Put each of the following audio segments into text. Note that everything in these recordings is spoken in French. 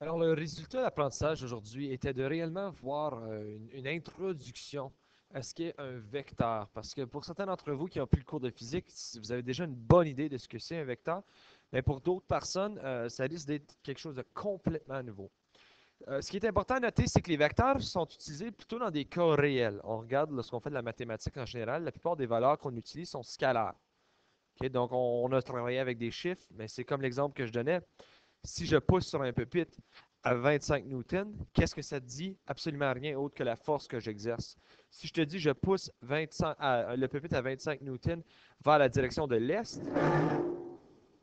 Alors, le résultat de l'apprentissage aujourd'hui était de réellement voir une introduction à ce qu'est un vecteur. Parce que pour certains d'entre vous qui ont pris le cours de physique, si vous avez déjà une bonne idée de ce que c'est un vecteur, mais pour d'autres personnes, ça risque d'être quelque chose de complètement nouveau. Ce qui est important à noter, c'est que les vecteurs sont utilisés plutôt dans des cas réels. On regarde lorsqu'on fait de la mathématique en général, la plupart des valeurs qu'on utilise sont scalaires. Ok, donc, on a travaillé avec des chiffres, mais c'est comme l'exemple que je donnais. Si je pousse sur un pupitre à 25 newtons, qu'est-ce que ça te dit? Absolument rien autre que la force que j'exerce. Si je te dis je pousse le pupitre à 25 newtons vers la direction de l'est,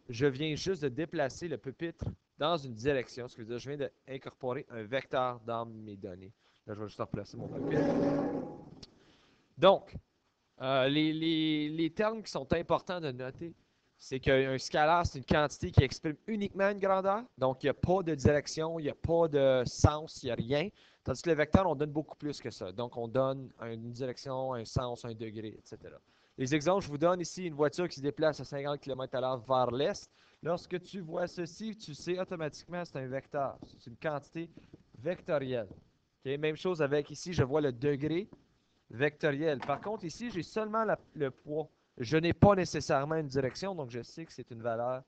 je viens juste de déplacer le pupitre dans une direction, ce qui veut dire que je viens d'incorporer un vecteur dans mes données. Là, je vais juste replacer mon pupitre. Donc, les termes qui sont importants de noter, c'est qu'un scalaire, c'est une quantité qui exprime uniquement une grandeur. Donc, il n'y a pas de direction, il n'y a pas de sens, il n'y a rien. Tandis que le vecteur, on donne beaucoup plus que ça. Donc, on donne une direction, un sens, un degré, etc. Les exemples, je vous donne ici une voiture qui se déplace à 50 km/h vers l'est. Lorsque tu vois ceci, tu sais automatiquement que c'est un vecteur. C'est une quantité vectorielle. Okay? Même chose avec ici, je vois le degré vectoriel. Par contre, ici, j'ai seulement le poids. Je n'ai pas nécessairement une direction, donc je sais que c'est une valeur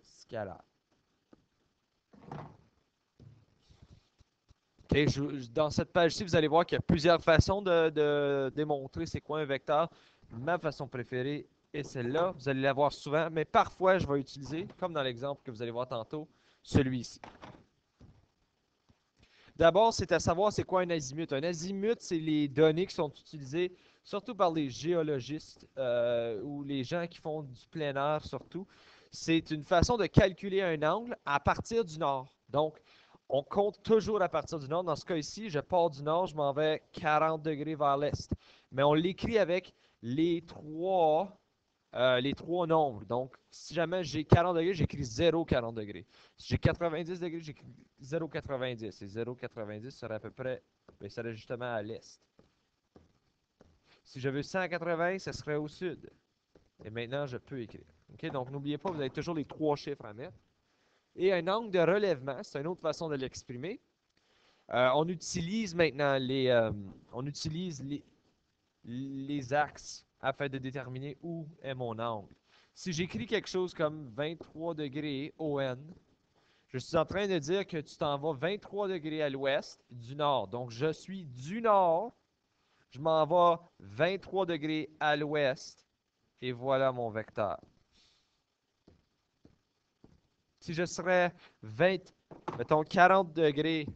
scalaire. Okay, dans cette page-ci, vous allez voir qu'il y a plusieurs façons de démontrer c'est quoi un vecteur. Ma façon préférée est celle-là. Vous allez la voir souvent, mais parfois, je vais utiliser, comme dans l'exemple que vous allez voir tantôt, celui-ci. D'abord, c'est à savoir c'est quoi un azimut. Un azimut, c'est les données qui sont utilisées surtout par les géologistes ou les gens qui font du plein air surtout. C'est une façon de calculer un angle à partir du nord. Donc, on compte toujours à partir du nord. Dans ce cas ici, je pars du nord, je m'en vais 40 degrés vers l'est. Mais on l'écrit avec les trois les trois nombres. Donc, si jamais j'ai 40 degrés, j'écris 0,40 degrés. Si j'ai 90 degrés, j'écris 0,90. Et 0,90 serait à peu près, ben, serait justement à l'est. Si je veux 180, ce serait au sud. Et maintenant, je peux écrire. OK? Donc, n'oubliez pas, vous avez toujours les trois chiffres à mettre. Et un angle de relèvement, c'est une autre façon de l'exprimer. On utilise maintenant on utilise les axes afin de déterminer où est mon angle. Si j'écris quelque chose comme 23 degrés ON, je suis en train de dire que tu t'en vas 23 degrés à l'ouest du nord. Donc, je suis du nord, je m'en vais 23 degrés à l'ouest, et voilà mon vecteur. Si je serais 20, mettons 40 degrés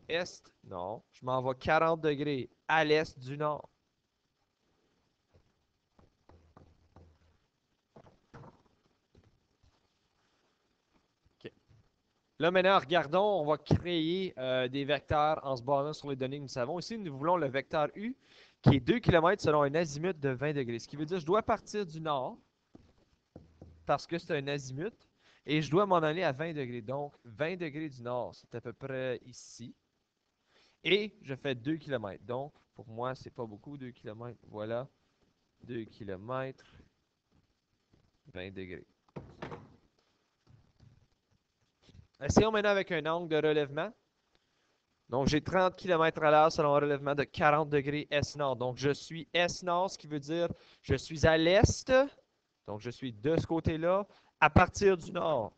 est, non, je m'en vais 40 degrés à l'est du nord. OK. Là, maintenant, regardons, on va créer des vecteurs en se basant sur les données que nous savons. Ici, nous voulons le vecteur U, qui est 2 km selon un azimut de 20 degrés. Ce qui veut dire que je dois partir du nord, parce que c'est un azimut, et je dois m'en aller à 20 degrés. Donc, 20 degrés du nord, c'est à peu près ici. Et je fais 2 km. Donc, pour moi, c'est pas beaucoup, 2 km. Voilà, 2 km, 20 degrés. Essayons maintenant avec un angle de relèvement. Donc, j'ai 30 km à l'heure selon un relèvement de 40 degrés S-Nord. Donc, je suis S-Nord, ce qui veut dire je suis à l'est. Donc, je suis de ce côté-là, à partir du nord.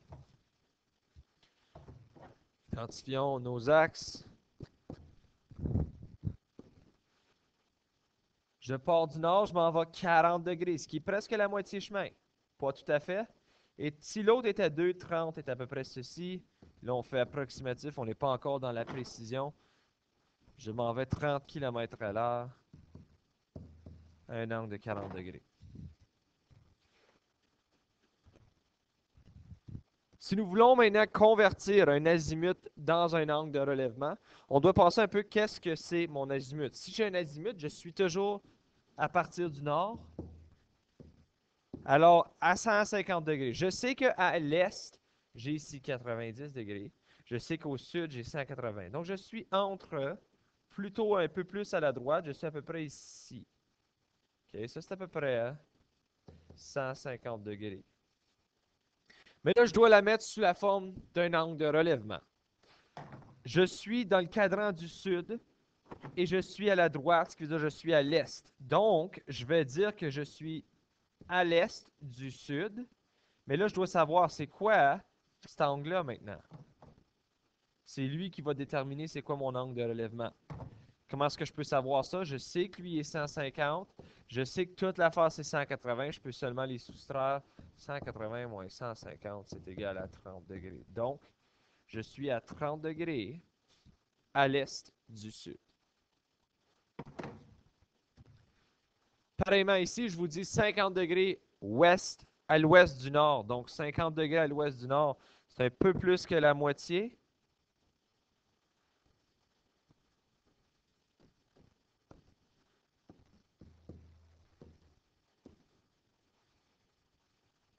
Identifions nos axes. Je pars du nord, je m'en vais 40 degrés, ce qui est presque la moitié chemin. Pas tout à fait. Et si l'autre était 2,30, est à peu près ceci. Là, on fait approximatif, on n'est pas encore dans la précision. Je m'en vais 30 km à l'heure à un angle de 40 degrés. Si nous voulons maintenant convertir un azimut dans un angle de relèvement, on doit penser un peu qu'est-ce que c'est mon azimut. Si j'ai un azimut, je suis toujours à partir du nord. Alors, à 150 degrés. Je sais qu'à l'est, j'ai ici 90 degrés. Je sais qu'au sud, j'ai 180. Donc, je suis entre, plutôt un peu plus à la droite. Je suis à peu près ici. OK, ça, c'est à peu près 150 degrés. Mais là, je dois la mettre sous la forme d'un angle de relèvement. Je suis dans le cadran du sud et je suis à la droite, ce qui veut dire que je suis à l'est. Donc, je vais dire que je suis à l'est du sud. Mais là, je dois savoir c'est quoi cet angle-là maintenant. C'est lui qui va déterminer c'est quoi mon angle de relèvement. Comment est-ce que je peux savoir ça? Je sais que lui est 150. Je sais que toute la face est 180. Je peux seulement les soustraire. 180 moins 150, c'est égal à 30 degrés. Donc, je suis à 30 degrés à l'est du sud. Pareillement ici, je vous dis 50 degrés ouest à l'ouest du nord. Donc, 50 degrés à l'ouest du nord, c'est un peu plus que la moitié.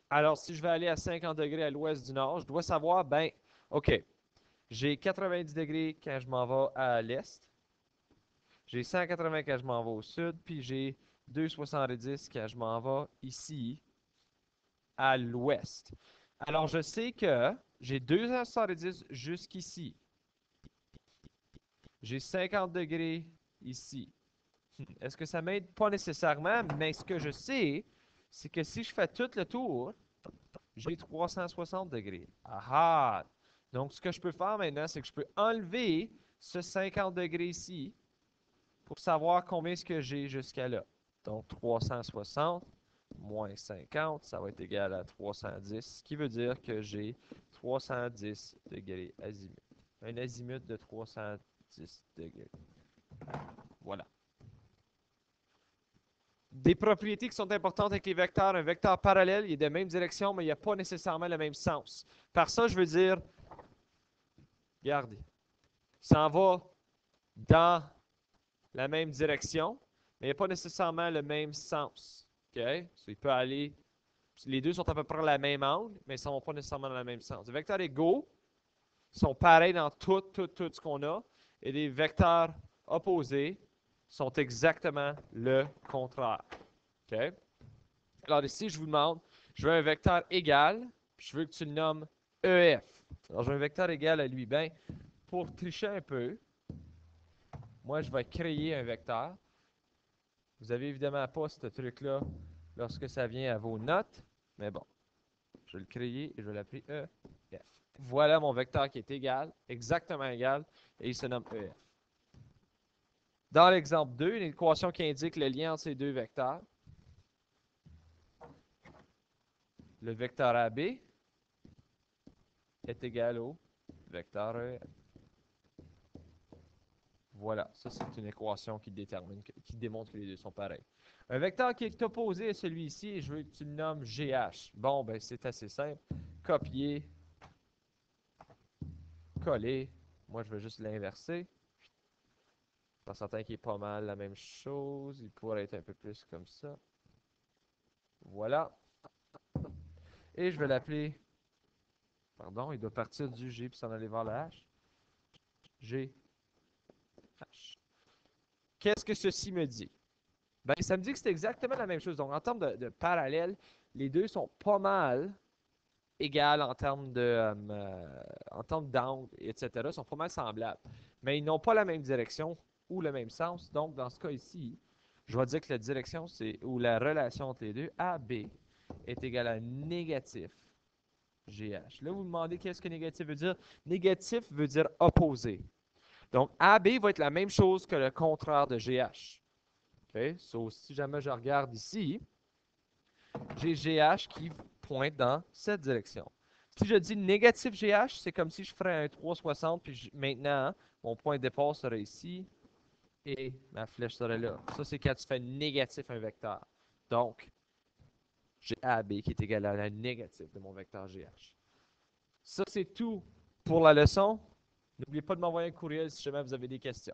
Alors, si je vais aller à 50 degrés à l'ouest du nord, je dois savoir, ben, OK, j'ai 90 degrés quand je m'en vais à l'est, j'ai 180 quand je m'en vais au sud, puis j'ai 270 quand je m'en vais ici à l'ouest. Alors, je sais que j'ai 270 jusqu'ici. J'ai 50 degrés ici. Est-ce que ça m'aide? Pas nécessairement, mais ce que je sais, c'est que si je fais tout le tour, j'ai 360 degrés. Ah ah! Donc, ce que je peux faire maintenant, c'est que je peux enlever ce 50 degrés ici pour savoir combien est-ce que j'ai jusqu'à là. Donc, 360 moins 50, ça va être égal à 310, ce qui veut dire que j'ai 310 degrés azimut. Un azimut de 310 degrés. Voilà. Des propriétés qui sont importantes avec les vecteurs. Un vecteur parallèle, il est de même direction, mais il n'a pas nécessairement le même sens. Par ça, je veux dire, regardez, il s'en va dans la même direction, mais il n'a pas nécessairement le même sens. OK? Il peut aller, les deux sont à peu près la même angle, mais ils ne sont pas nécessairement dans le même sens. Les vecteurs égaux sont pareils dans tout ce qu'on a, et les vecteurs opposés sont exactement le contraire. OK? Alors ici, je vous demande, je veux un vecteur égal, puis je veux que tu le nommes EF. Alors, je veux un vecteur égal à lui. Ben, pour tricher un peu, moi, je vais créer un vecteur. Vous avez évidemment pas ce truc-là lorsque ça vient à vos notes, mais bon, je vais le créer et je vais l'appeler EF. Voilà mon vecteur qui est égal, exactement égal, et il se nomme EF. Dans l'exemple 2, une équation qui indique le lien entre ces deux vecteurs. Le vecteur AB est égal au vecteur EF. Voilà, ça c'est une équation qui démontre que les deux sont pareils. Un vecteur qui est opposé à celui-ci, et je veux que tu le nommes GH. Bon, ben c'est assez simple. Copier, coller. Moi, je vais juste l'inverser. Je suis certain qu'il est pas mal la même chose. Il pourrait être un peu plus comme ça. Voilà. Et je vais l'appeler... Pardon, il doit partir du G puis s'en aller vers le H. G, H. Qu'est-ce que ceci me dit? Ben, ça me dit que c'est exactement la même chose. Donc, en termes de parallèle, les deux sont pas mal égales en termes d'angle, etc. Ils sont pas mal semblables. Mais ils n'ont pas la même direction ou le même sens. Donc, dans ce cas ici, je vais dire que la direction, ou la relation entre les deux, AB, est égale à négatif GH. Là, vous me demandez qu'est-ce que négatif veut dire? Négatif veut dire opposé. Donc, AB va être la même chose que le contraire de GH. Okay? So, si jamais je regarde ici, j'ai GH qui pointe dans cette direction. Si je dis négatif GH, c'est comme si je ferais un 360, puis maintenant, mon point de départ serait ici, et ma flèche serait là. Ça, c'est quand tu fais négatif un vecteur. Donc, j'ai AB qui est égal à la négative de mon vecteur GH. Ça, c'est tout pour la leçon. N'oubliez pas de m'envoyer un courriel si jamais vous avez des questions.